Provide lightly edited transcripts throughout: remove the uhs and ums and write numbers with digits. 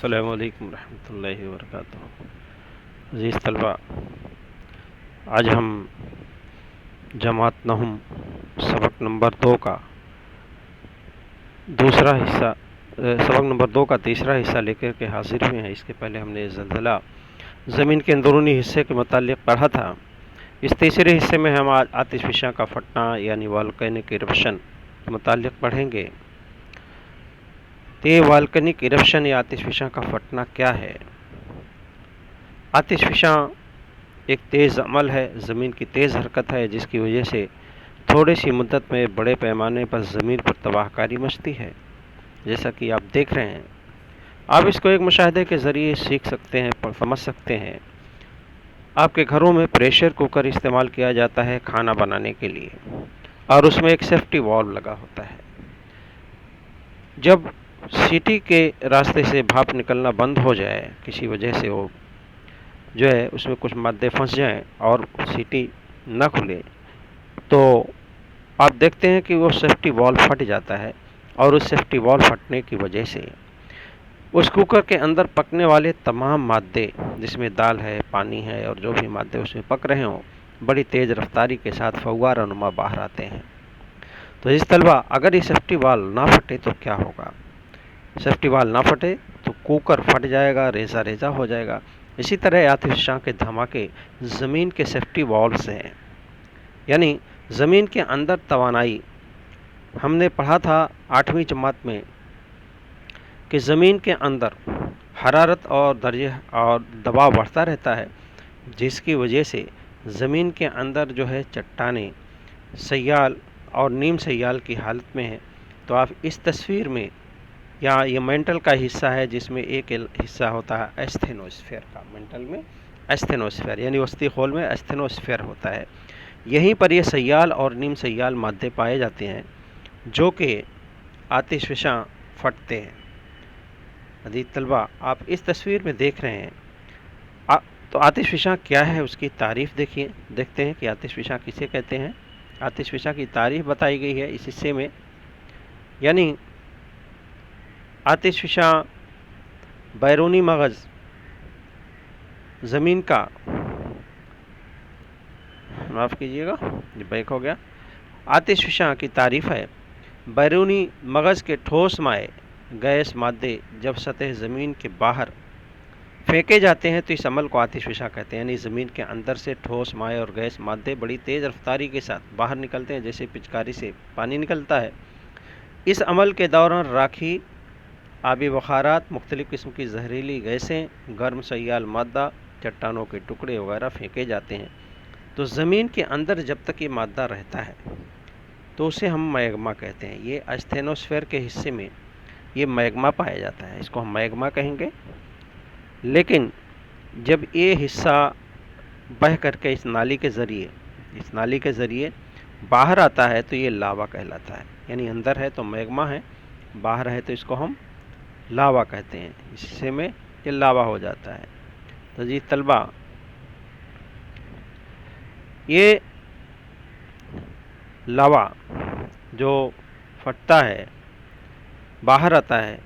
السلام علیکم ورحمۃ اللہ وبرکاتہ۔ عزیز طلبہ، آج ہم جماعت نہم سبق نمبر 2 کا دوسرا حصہ سبق نمبر 2 کا تیسرا حصہ لے کر کے حاضر ہوئے ہیں۔ اس کے پہلے ہم نے زلزلہ زمین کے اندرونی حصے کے متعلق پڑھا تھا۔ اس تیسرے حصے میں ہم آج آتش فشاں کا پھٹنا یعنی والکینک ایرپشن کے متعلق پڑھیں گے۔ تو یہ والکینک ایرپشن یا آتش فشاں کا پھٹنا کیا ہے؟ آتش فشاں ایک تیز عمل ہے، زمین کی تیز حرکت ہے، جس کی وجہ سے تھوڑی سی مدت میں بڑے پیمانے پر زمین پر تباہ کاری مچتی ہے، جیسا کہ آپ دیکھ رہے ہیں۔ آپ اس کو ایک مشاہدے کے ذریعے سیکھ سکتے ہیں، سمجھ سکتے ہیں۔ آپ کے گھروں میں پریشر کوکر استعمال کیا جاتا ہے کھانا بنانے کے لیے، اور اس میں ایک سیفٹی والو لگا ہوتا ہے۔ جب سیٹی کے راستے سے بھاپ نکلنا بند ہو جائے، کسی وجہ سے وہ جو ہے اس میں کچھ مادے پھنس جائیں اور سیٹی نہ کھلے، تو آپ دیکھتے ہیں کہ وہ سیفٹی والو پھٹ جاتا ہے، اور اس سیفٹی والو پھٹنے کی وجہ سے اس کوکر کے اندر پکنے والے تمام مادے، جس میں دال ہے، پانی ہے، اور جو بھی مادے اس میں پک رہے ہوں، بڑی تیز رفتاری کے ساتھ فوارہ نما باہر آتے ہیں۔ تو اس طلبہ، اگر یہ سیفٹی والو نہ پھٹے تو کیا ہوگا؟ سیفٹی والو نہ پھٹے تو کوکر پھٹ جائے گا، ریزہ ریزہ ہو جائے گا۔ اسی طرح آتش فشاں کے دھماکے زمین کے سیفٹی والو سے ہیں، یعنی زمین کے اندر توانائی۔ ہم نے پڑھا تھا 8ویں جماعت میں کہ زمین کے اندر حرارت اور درجہ اور دباؤ بڑھتا رہتا ہے، جس کی وجہ سے زمین کے اندر جو ہے چٹانیں سیال اور نیم سیال کی حالت میں ہیں۔ تو آپ اس تصویر میں، یا یہ مینٹل کا حصہ ہے، جس میں ایک حصہ ہوتا ہے ایستھینوسفیئر کا، مینٹل میں ایستھینوسفیئر یعنی وسطی خول میں ایستھینوسفیئر ہوتا ہے۔ یہیں پر یہ سیال اور نیم سیال مادے پائے جاتے ہیں جو کہ آتش فشاں پھٹتے ہیں۔ عزیز طلبہ، آپ اس تصویر میں دیکھ رہے ہیں۔ تو آتش فشاں کیا ہے، اس کی تعریف دیکھتے ہیں کہ آتش فشاں کسے کہتے ہیں۔ آتش فشاں کی تعریف بتائی گئی ہے اس حصے میں، یعنی آتش فشاں بیرونی مغز زمین کا، معاف کیجیے گا یہ بیک ہو گیا۔ آتش فشاں کی تعریف ہے: بیرونی مغز کے ٹھوس مائع گیس مادے جب سطح زمین کے باہر پھینکے جاتے ہیں تو اس عمل کو آتش فشاں کہتے ہیں، یعنی زمین کے اندر سے ٹھوس مائع اور گیس مادے بڑی تیز رفتاری کے ساتھ باہر نکلتے ہیں، جیسے پچکاری سے پانی نکلتا ہے۔ اس عمل کے دوران راکھی، آبی بخارات، مختلف قسم کی زہریلی گیسیں، گرم سیال مادہ، چٹانوں کے ٹکڑے وغیرہ پھینکے جاتے ہیں۔ تو زمین کے اندر جب تک یہ مادہ رہتا ہے تو اسے ہم میگما کہتے ہیں۔ یہ ایستھینوسفیئر کے حصے میں یہ میگما پایا جاتا ہے، اس کو ہم میگما کہیں گے۔ لیکن جب یہ حصہ بہہ کر کے اس نالی کے ذریعے باہر آتا ہے تو یہ لاوا کہلاتا ہے، یعنی اندر ہے تو میگما ہے، باہر ہے تو اس کو ہم لاوا کہتے ہیں۔ اس حصے میں یہ لاوا ہو جاتا ہے۔ تو جی طلبہ، یہ لاوا جو پھٹتا ہے، باہر آتا ہے،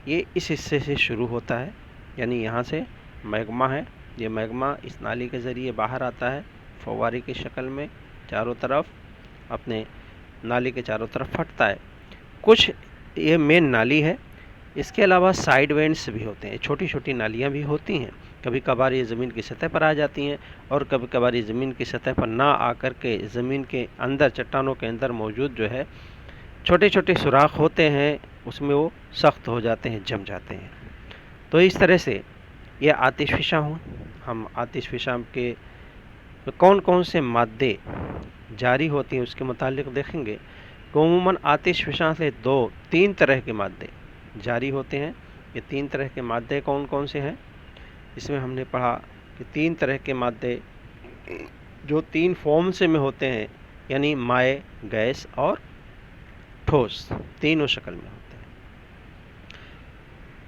یہ اس حصے سے شروع ہوتا ہے، یعنی یہاں سے میگما ہے۔ یہ میگما اس نالی کے ذریعے باہر آتا ہے، فوارے کی شکل میں چاروں طرف، اپنے نالی کے چاروں طرف پھٹتا ہے۔ کچھ یہ مین نالی ہے، اس کے علاوہ سائیڈ وینٹس بھی ہوتے ہیں، چھوٹی چھوٹی نالیاں بھی ہوتی ہیں۔ کبھی کبھار یہ زمین کی سطح پر آ جاتی ہیں، اور کبھی کبھار یہ زمین کی سطح پر نہ آ کر کے زمین کے اندر، چٹانوں کے اندر موجود جو ہے چھوٹے چھوٹے سوراخ ہوتے ہیں، اس میں وہ سخت ہو جاتے ہیں، جم جاتے ہیں۔ تو اس طرح سے یہ آتش فشاں ہوں۔ ہم آتش فشاں کے کون کون سے مادے جاری ہوتی ہیں اس کے متعلق دیکھیں گے کہ عموماً آتش فشاں سے 3 طرح کے مادے جاری ہوتے ہیں۔ یہ 3 طرح کے مادے کون کون سے ہیں؟ اس میں ہم نے پڑھا کہ 3 طرح کے مادے جو 3 فارمز میں ہوتے ہیں، یعنی مائع، گیس اور ٹھوس، تینوں شکل میں ہوتے ہیں۔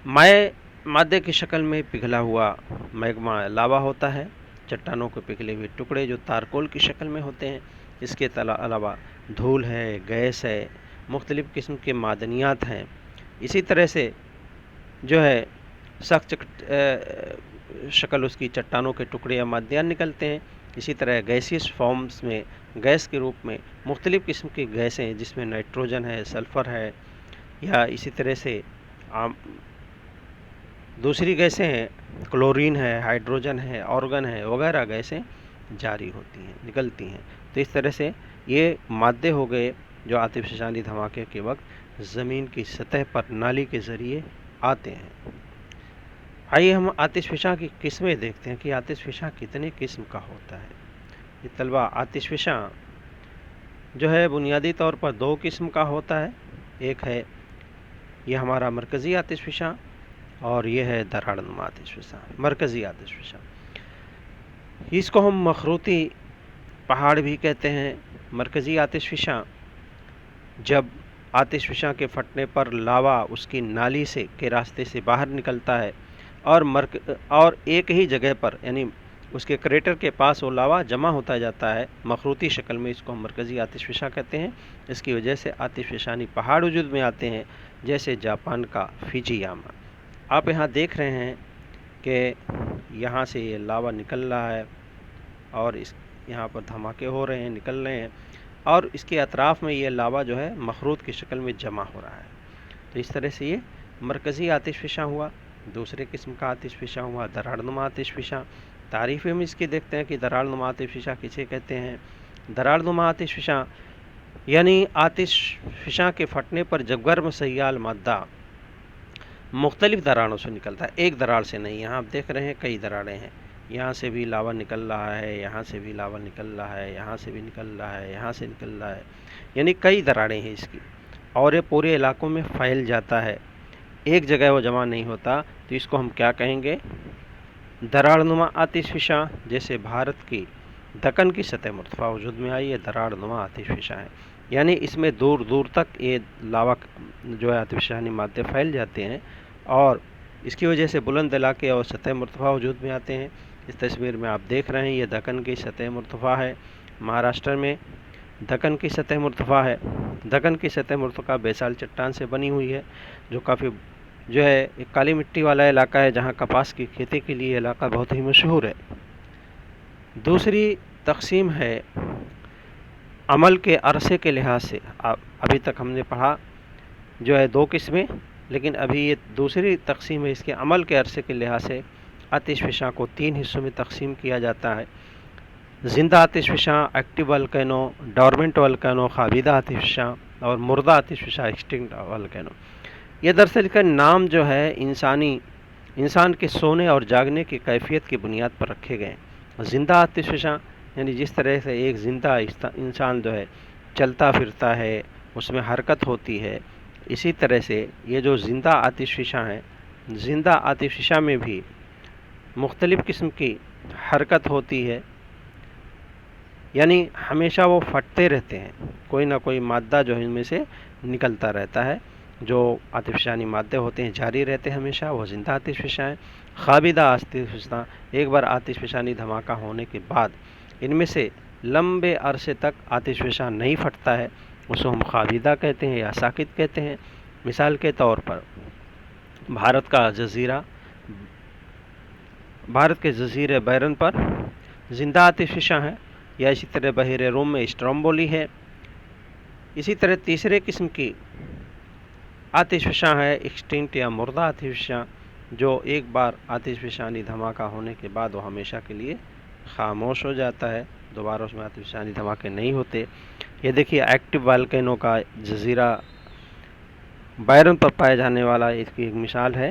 مائع مادے کی شکل میں پگھلا ہوا میگما لاوا ہوتا ہے، چٹانوں کے پگھلے ہوئے ٹکڑے جو تارکول کی شکل میں ہوتے ہیں۔ اس کے علاوہ دھول ہے، گیس ہے، مختلف قسم کے معدنیات ہیں۔ اسی طرح سے جو ہے سخت شکل اس کی چٹانوں کے ٹکڑے یا مادیان نکلتے ہیں۔ اسی طرح گیسیس فارمز میں گیس کے روپ میں مختلف قسم کی گیسیں جس میں نائٹروجن ہے، سلفر ہے، یا اسی طرح سے دوسری گیسیں ہیں، کلورین ہے، ہائیڈروجن ہے، آرگن ہے وغیرہ گیسیں جاری ہوتی ہیں، نکلتی ہیں۔ تو اس طرح سے یہ مادے ہو گئے جو آتش فشانی دھماکے کے وقت زمین کی سطح پر نالی کے ذریعے آتے ہیں۔ آئیے ہم آتش فشاں کی قسمیں دیکھتے ہیں کہ آتش فشاں کتنے قسم کا ہوتا ہے۔ یہ طلبہ، آتش فشاں جو ہے بنیادی طور پر دو قسم کا ہوتا ہے۔ ایک ہے یہ ہمارا مرکزی آتش فشاں، اور یہ ہے دراڑ نما آتش فشاں، مرکزی آتش فشاں۔ اس کو ہم مخروطی پہاڑ بھی کہتے ہیں۔ مرکزی آتش فشاں جب آتش فشاں کے پھٹنے پر لاوا اس کی نالی سے کے راستے سے باہر نکلتا ہے اور ایک ہی جگہ پر، یعنی اس کے کریٹر کے پاس وہ لاوا جمع ہوتا جاتا ہے، مخروطی شکل میں اس کو ہم مرکزی آتش فشاں کہتے ہیں۔ اس کی وجہ سے آتش فشانی پہاڑ وجود میں آتے ہیں، جیسے جاپان کا فیجی یاما۔ آپ یہاں دیکھ رہے ہیں کہ یہاں سے یہ لاوا نکل رہا ہے اور یہاں پر دھماکے ہو رہے ہیں، نکل رہے ہیں، اور اس کے اطراف میں یہ لاوا جو ہے مخروط کی شکل میں جمع ہو رہا ہے۔ تو اس طرح سے یہ مرکزی آتش فشاں ہوا۔ دوسرے قسم کا آتش فشاں ہوا دراڑ نما آتش فشاں۔ تعریف میں اس کی دیکھتے ہیں کہ دراڑ نما آتش فشاں کسے کہتے ہیں۔ دراڑ نما آتش فشاں یعنی آتش فشاں کے پھٹنے پر جب گرم سیال مادہ مختلف دراڑوں سے نکلتا ہے، ایک دراڑ سے نہیں۔ یہاں آپ دیکھ رہے ہیں کئی دراڑیں ہیں، یہاں سے بھی لاوا نکل رہا ہے، یہاں سے بھی لاوا نکل رہا ہے، یہاں سے بھی نکل رہا ہے، یہاں سے نکل رہا ہے، یعنی کئی دراڑیں ہیں اس کی، اور یہ پورے علاقوں میں پھیل جاتا ہے، ایک جگہ وہ جمع نہیں ہوتا۔ تو اس کو ہم کیا کہیں گے؟ دراڑ نما آتش فشاں۔ جیسے بھارت کی دکن کی سطح مرتفع وجود میں آئی، یہ دراڑ نما آتش فشاں ہے، یعنی اس میں دور دور تک یہ لاوا جو ہے آتش فشانی مادے پھیل جاتے ہیں، اور اس کی وجہ سے بلند علاقے اور سطح مرتفع وجود میں آتے ہیں۔ اس تصویر میں آپ دیکھ رہے ہیں یہ دکن کی سطح مرتفع ہے، مہاراشٹر میں دکن کی سطح مرتفع ہے۔ دکن کی سطح مرتفع بیسال چٹان سے بنی ہوئی ہے، جو کافی جو ہے ایک کالی مٹی والا علاقہ ہے، جہاں کپاس کی کھیتی کے لیے علاقہ بہت ہی مشہور ہے۔ دوسری تقسیم ہے عمل کے عرصے کے لحاظ سے۔ ابھی تک ہم نے پڑھا جو ہے دو قسمیں، لیکن ابھی یہ دوسری تقسیم ہے، اس کے عمل کے عرصے کے لحاظ سے آتش فشاں کو تین حصوں میں تقسیم کیا جاتا ہے: زندہ آتش فشاں، ایکٹیو والکینو، ڈورمنٹ والکینو، خوابیدہ آتش فشاں، اور مردہ آتش فشاں، ایکسٹنکٹ والکینو۔ یہ دراصل کا نام جو ہے انسان کے سونے اور جاگنے کی کیفیت کی بنیاد پر رکھے گئے ہیں۔ زندہ آتش فشاں یعنی جس طرح سے ایک زندہ انسان جو ہے چلتا پھرتا ہے، اس میں حرکت ہوتی ہے، اسی طرح سے یہ جو زندہ آتش فشاں ہیں، زندہ آتش فشاں میں بھی مختلف قسم کی حرکت ہوتی ہے، یعنی ہمیشہ وہ پھٹتے رہتے ہیں، کوئی نہ کوئی مادہ جو ان میں سے نکلتا رہتا ہے، جو آتش فشانی مادے ہوتے ہیں جاری رہتے ہیں ہمیشہ، وہ زندہ آتش فشاں ہیں۔ خوابیدہ آتش فشاں، ایک بار آتش فشانی دھماکہ ہونے کے بعد ان میں سے لمبے عرصے تک آتش فشاں نہیں پھٹتا ہے، اس کو ہم خوابیدہ کہتے ہیں یا ساکت کہتے ہیں۔ مثال کے طور پر بھارت کے جزیرے بیرن پر زندہ آتش فشاں ہے، یا اسی طرح بحیرہ روم میں اسٹرومبولی ہے۔ اسی طرح تیسرے قسم کی آتش فشاں ہے ایکسٹنکٹ یا مردہ آتش فشاں، جو ایک بار آتش فشانی دھماکہ ہونے کے بعد وہ ہمیشہ کے لیے خاموش ہو جاتا ہے، دوبارہ اس میں آتش فشانی دھماکے نہیں ہوتے۔ یہ دیکھیے ایکٹیو والکینو کا جزیرہ بیرن پر پائے جانے والا اس کی ایک مثال ہے،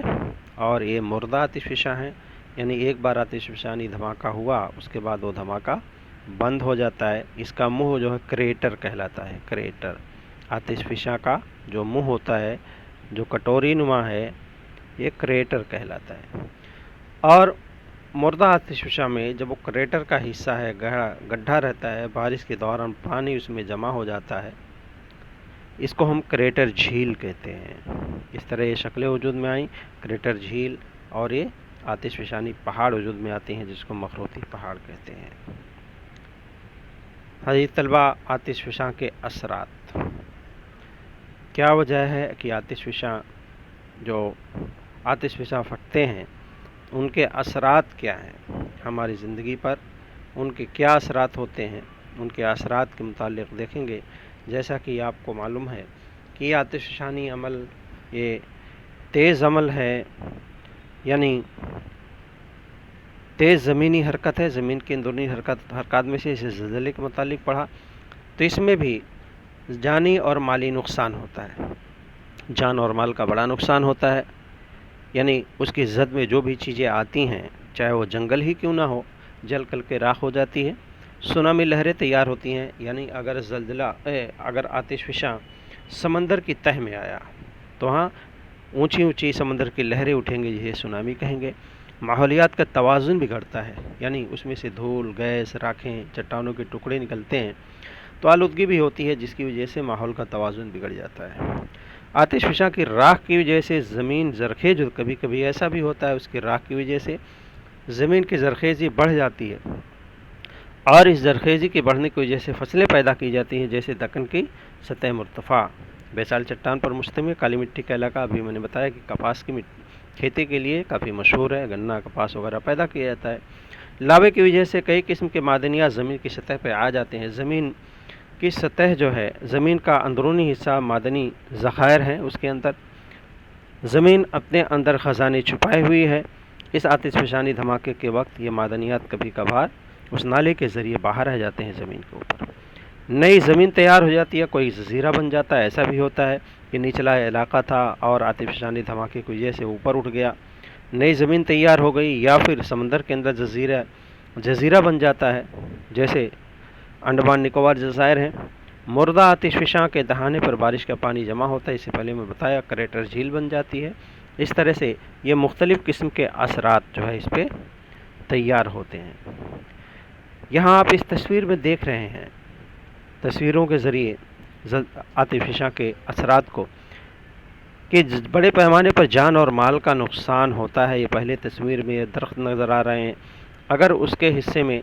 اور یہ مردہ آتش فشاں ہے، یعنی ایک بار آتش فشانی دھماکہ ہوا اس کے بعد وہ دھماکہ بند ہو جاتا ہے۔ اس کا منہ جو ہے کریٹر کہلاتا ہے، کریٹر آتش فشاں کا جو منہ ہوتا ہے، جو کٹوری نما ہے، یہ کریٹر کہلاتا ہے۔ اور مردہ آتش فشاں میں جب وہ کریٹر کا حصہ ہے، گڈھا رہتا ہے، بارش کے دوران پانی اس میں جمع ہو جاتا ہے، اس کو ہم کریٹر جھیل کہتے ہیں۔ اس طرح یہ شکلیں وجود میں آئیں، کریٹر جھیل، اور یہ آتش فشانی پہاڑ وجود میں آتے ہیں جس کو مخروطی پہاڑ کہتے ہیں۔ حضرت طلبہ، آتش فشاں کے اثرات، کیا وجہ ہے کہ آتش فشاں جو آتش فشاں پھٹتے ہیں ان کے اثرات کیا ہیں ہماری زندگی پر، ان کے کیا اثرات ہوتے ہیں، ان کے اثرات کے متعلق دیکھیں گے۔ جیسا کہ آپ کو معلوم ہے کہ یہ آتش فشانی عمل یہ تیز عمل ہے، یعنی تیز زمینی حرکت ہے، زمین کی اندرونی حرکات میں سے اسے زلزلے کے متعلق پڑھا تو اس میں بھی جانی اور مالی نقصان ہوتا ہے، جان اور مال کا بڑا نقصان ہوتا ہے، یعنی اس کی زد میں جو بھی چیزیں آتی ہیں چاہے وہ جنگل ہی کیوں نہ ہو جل کر کے راکھ ہو جاتی ہے، سونامی لہریں تیار ہوتی ہیں، یعنی اگر آتش فشاں سمندر کی تہہ میں آیا تو ہاں اونچی اونچی سمندر کی لہریں اٹھیں گے، جسے سونامی کہیں گے۔ ماحولیات کا توازن بگڑتا ہے، یعنی اس میں سے دھول، گیس، راکھیں، چٹانوں کے ٹکڑے نکلتے ہیں تو آلودگی بھی ہوتی ہے، جس کی وجہ سے ماحول کا توازن بگڑ جاتا ہے۔ آتش فشاں کی راکھ کی وجہ سے زمین زرخیز، کبھی کبھی ایسا بھی ہوتا ہے اس کی راکھ کی وجہ سے زمین کی زرخیزی بڑھ جاتی ہے، اور اس زرخیزی کے بڑھنے کی وجہ سے فصلیں پیدا کی جاتی ہیں، جیسے دکن کی سطح مرتفع بیسال چٹان پر مشتمل کالی مٹی کا علاقہ۔ ابھی میں نے بتایا کہ کپاس کی کھیتی کے لیے کافی مشہور ہے، گنا، کپاس وغیرہ پیدا کیا جاتا ہے۔ لاوے کی وجہ سے کئی قسم کے معدنیات زمین کی سطح پہ آ جاتے ہیں۔ زمین کی سطح جو ہے، زمین کا اندرونی حصہ معدنی ذخائر ہیں، اس کے اندر زمین اپنے اندر خزانے چھپائے ہوئی ہے۔ اس آتش فشانی دھماکے کے وقت یہ معدنیات کبھی کبھار اس نالے کے ذریعے باہر آ جاتے ہیں زمین کے اوپر، نئی زمین تیار ہو جاتی ہے، کوئی جزیرہ بن جاتا ہے۔ ایسا بھی ہوتا ہے کہ نچلا علاقہ تھا اور آتش فشانی دھماکے کی وجہ سے اوپر اٹھ گیا، نئی زمین تیار ہو گئی، یا پھر سمندر کے اندر جزیرہ بن جاتا ہے، جیسے انڈمان نکوبار جزائر ہیں۔ مردہ آتش فشاں کے دہانے پر بارش کا پانی جمع ہوتا ہے، اس سے پہلے میں بتایا کریٹر جھیل بن جاتی ہے۔ اس طرح سے یہ مختلف قسم کے اثرات جو ہے اس پہ تیار ہوتے ہیں۔ یہاں آپ اس تصویر میں دیکھ رہے ہیں، تصویروں کے ذریعے آتش فشاں کے اثرات کو، کہ بڑے پیمانے پر جان اور مال کا نقصان ہوتا ہے۔ یہ پہلے تصویر میں درخت نظر آ رہے ہیں، اگر اس کے حصے میں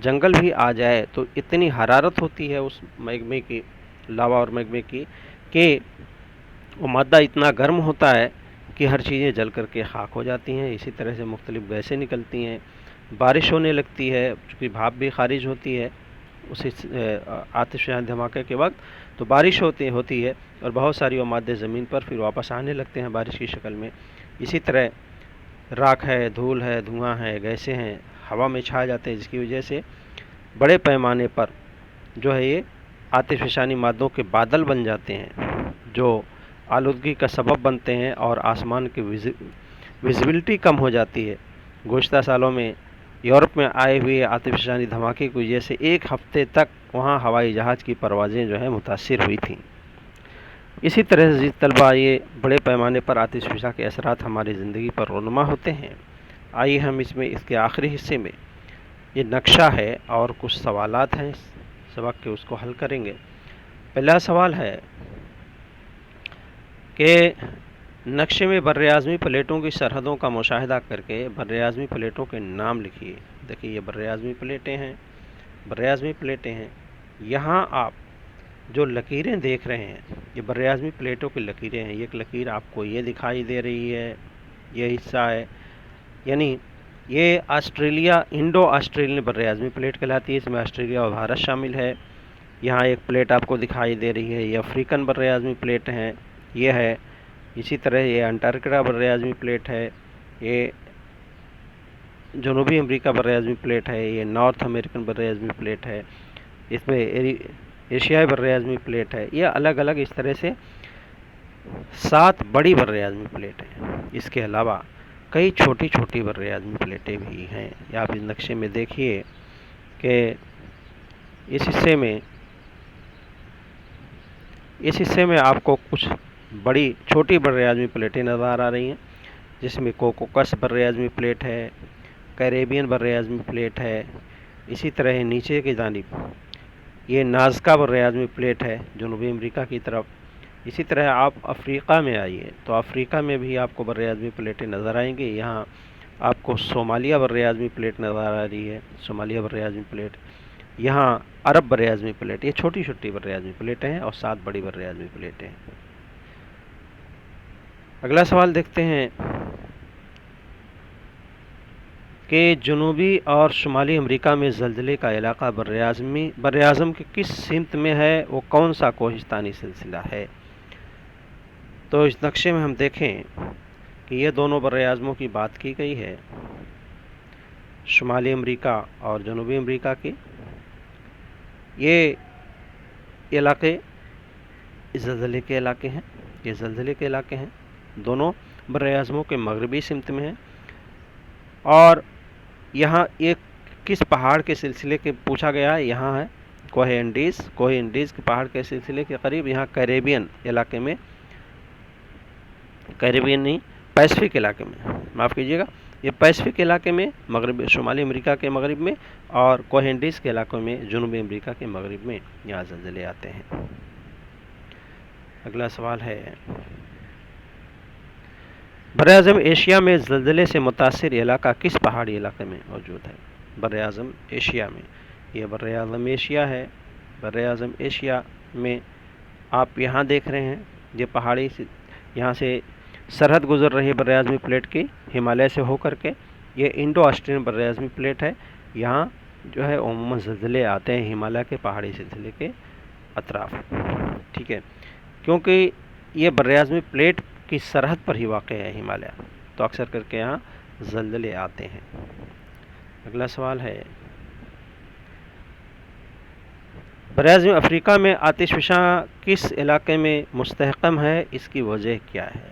جنگل بھی آ جائے تو اتنی حرارت ہوتی ہے اس میگمے کی، لاوا اور میگمے کی، کہ وہ مادہ اتنا گرم ہوتا ہے کہ ہر چیزیں جل کر کے خاک ہو جاتی ہیں۔ اسی طرح سے مختلف گیسیں نکلتی ہیں، بارش ہونے لگتی ہے، چونکہ بھاپ بھی خارج ہوتی ہے اس آتش فشاں دھماکے کے وقت، تو بارش ہوتی ہے اور بہت ساری وہ مادے زمین پر پھر واپس آنے لگتے ہیں بارش کی شکل میں۔ اسی طرح راکھ ہے، دھول ہے، دھواں ہے، گیسیں ہیں، ہوا میں چھا جاتے ہیں، جس کی وجہ سے بڑے پیمانے پر جو ہے یہ آتش فشانی مادوں کے بادل بن جاتے ہیں، جو آلودگی کا سبب بنتے ہیں اور آسمان کی ویزیبلٹی کم ہو جاتی ہے۔ گزشتہ سالوں میں یورپ میں آئے ہوئے آتش فشانی دھماکے کی وجہ سے ایک ہفتے تک وہاں ہوائی جہاز کی پروازیں جو ہیں متاثر ہوئی تھیں۔ اسی طرح سے طلباء، یہ بڑے پیمانے پر آتش فشاں کے اثرات ہماری زندگی پر رونما ہوتے ہیں۔ آئیے ہم اس کے آخری حصے میں یہ نقشہ ہے اور کچھ سوالات ہیں سبق کے، اس کو حل کریں گے۔ پہلا سوال ہے کہ نقشے میں براعظمی پلیٹوں کی سرحدوں کا مشاہدہ کر کے براعظمی پلیٹوں کے نام لکھیے۔ دیکھیے یہ براعظمی پلیٹیں ہیں، یہاں آپ جو لکیریں دیکھ رہے ہیں یہ براعظمی پلیٹوں کی لکیریں ہیں۔ ایک لکیر آپ کو یہ دکھائی دے رہی ہے، یہ حصہ ہے، یعنی یہ انڈو آسٹریلین براعظمی پلیٹ کہلاتی ہے، اس میں آسٹریلیا اور بھارت شامل ہے۔ یہاں ایک پلیٹ آپ کو دکھائی دے رہی ہے، یہ افریقن براعظمی پلیٹ ہے، یہ ہے۔ اسی طرح یہ انٹارکٹیکا براعظمی پلیٹ ہے، یہ جنوبی امریکہ براعظمی پلیٹ ہے، یہ نارتھ امریکن براعظمی پلیٹ ہے، اس میں ایشیائی براعظمی پلیٹ ہے۔ یہ الگ الگ اس طرح سے 7 بڑی براعظمی پلیٹ ہیں۔ اس کے علاوہ کئی چھوٹی چھوٹی براعظمی پلیٹیں بھی ہیں۔ یہ آپ اس نقشے میں دیکھیے کہ اس حصے میں آپ کو کچھ بڑی چھوٹی براعظمی پلیٹیں نظر آ رہی ہیں، جس میں کوکوکس براعظمی پلیٹ ہے، کیریبین براعظمی پلیٹ ہے۔ اسی طرح نیچے کی جانب یہ نازکا براعظمی پلیٹ ہے جنوبی امریکہ کی طرف۔ اسی طرح آپ افریقہ میں آئیے تو افریقہ میں بھی آپ کو براعظمی پلیٹیں نظر آئیں گی۔ یہاں آپ کو صومالیہ براعظمی پلیٹ نظر آ رہی ہے، صومالیہ براعظمی پلیٹ، یہاں عرب براعظمی پلیٹ، یہ چھوٹی چھوٹی براعظمی پلیٹیں ہیں اور 7 بڑی براعظمی پلیٹیں ہیں۔ اگلا سوال دیکھتے ہیں کہ جنوبی اور شمالی امریکہ میں زلزلے کا علاقہ بر اعظم کے کس سمت میں ہے، وہ کون سا کوہستانی سلسلہ ہے؟ تو اس نقشے میں ہم دیکھیں کہ یہ دونوں بر اعظموں کی بات کی گئی ہے، شمالی امریکہ اور جنوبی امریکہ کی۔ یہ علاقے زلزلے کے علاقے ہیں، یہ زلزلے کے علاقے ہیں، دونوں بر اعظموں کے مغربی سمت میں ہیں۔ اور یہاں ایک کس پہاڑ کے سلسلے کے پوچھا گیا ہے، یہاں ہے کوہ انڈیز کے پہاڑ کے سلسلے کے قریب، یہاں کیریبین علاقے میں، کیریبین نہیں پیسفک علاقے میں، معاف کیجیے گا، یہ پیسفک علاقے میں مغرب شمالی امریکہ کے مغرب میں، اور کوہ انڈیز کے علاقوں میں جنوبی امریکہ کے مغرب میں یہاں زلزلے آتے ہیں۔ اگلا سوال ہے، براعظم ایشیا میں زلزلے سے متاثر علاقہ کس پہاڑی علاقے میں موجود ہے؟ براعظم ایشیا میں، یہ براعظم ایشیا ہے، براعظم ایشیا میں آپ یہاں دیکھ رہے ہیں، یہ پہاڑی یہاں سے سرحد گزر رہی ہے براعظمی پلیٹ کی ہمالیہ سے ہو کر کے، یہ انڈو آسٹرین براعظمی پلیٹ ہے، یہاں جو ہے عموماً زلزلے آتے ہیں ہمالیہ کے پہاڑی سلسلے کے اطراف، ٹھیک ہے، کیونکہ یہ براعظمی پلیٹ کی سرحد پر ہی واقع ہے ہمالیہ، تو اکثر کر کے یہاں زلزلے آتے ہیں۔ اگلا سوال ہے، براعظم افریقہ میں آتش فشاں کس علاقے میں مستحکم ہے، اس کی وجہ کیا ہے؟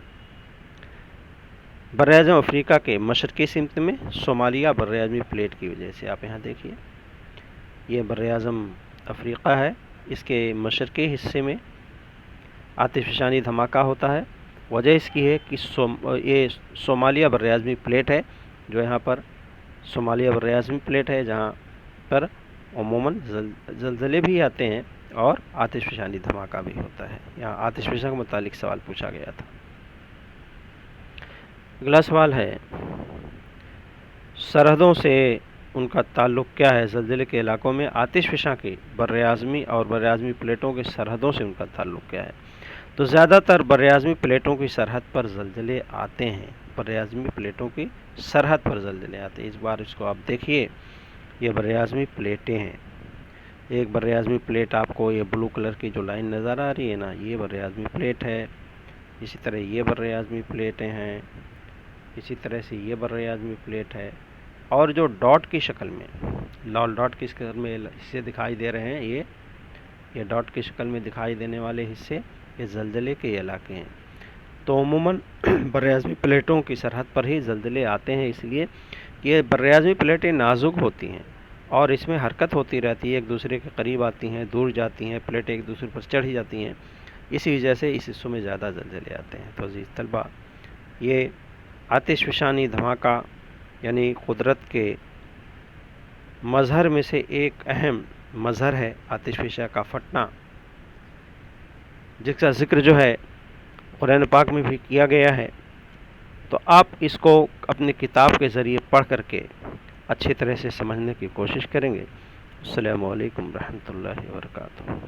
براعظم افریقہ کے مشرقی سمت میں صومالیہ براعظمی پلیٹ کی وجہ سے، آپ یہاں دیکھیے، یہ براعظم افریقہ ہے، اس کے مشرقی حصے میں آتش فشانی دھماکہ ہوتا ہے۔ وجہ اس کی ہے کہ یہ صومالیہ براعظمی پلیٹ ہے، جو یہاں پر صومالیہ براعظمی پلیٹ ہے، جہاں پر عموماً زلزلے بھی آتے ہیں اور آتش فشانی دھماکہ بھی ہوتا ہے۔ یہاں آتش فشاں کے متعلق سوال پوچھا گیا تھا۔ اگلا سوال ہے، سرحدوں سے ان کا تعلق کیا ہے؟ زلزلے کے علاقوں میں آتش فشاں کی براعظمی اور براعظمی پلیٹوں کے سرحدوں سے ان کا تعلق کیا ہے؟ تو زیادہ تر براعظمی پلیٹوں کی سرحد پر زلزلے آتے ہیں، براعظمی پلیٹوں کی سرحد پر زلزلے آتے ہیں۔ اس بار اس کو آپ دیکھیے، یہ براعظمی پلیٹیں ہیں، ایک براعظمی پلیٹ آپ کو یہ بلو کلر کی جو لائن نظر آ رہی ہے نا، یہ براعظمی پلیٹ ہے، اسی طرح یہ براعظمی پلیٹیں ہیں، اسی طرح سے یہ براعظمی پلیٹ ہے، اور جو ڈاٹ کی شکل میں، لال ڈاٹ کی شکل میں حصے دکھائی دے رہے ہیں، یہ ڈاٹ کی شکل میں دکھائی دینے والے حصے یہ زلزلے کے علاقے ہیں۔ تو عموماً براعظمی پلیٹوں کی سرحد پر ہی زلزلے آتے ہیں، اس لیے کہ یہ براعظمی پلیٹیں نازک ہوتی ہیں اور اس میں حرکت ہوتی رہتی ہے، ایک دوسرے کے قریب آتی ہیں، دور جاتی ہیں، پلیٹیں ایک دوسرے پر چڑھ جاتی ہیں، اسی وجہ سے اس حصوں میں زیادہ زلزلے آتے ہیں۔ تو عزیز طلبہ، یہ آتش فشانی دھماکہ یعنی قدرت کے مظہر میں سے ایک اہم مظہر ہے آتش فشاں کا پھٹنا، جس کا ذکر جو ہے قرآن پاک میں بھی کیا گیا ہے۔ تو آپ اس کو اپنی کتاب کے ذریعے پڑھ کر کے اچھی طرح سے سمجھنے کی کوشش کریں گے۔ السلام علیکم ورحمۃ اللہ وبرکاتہ۔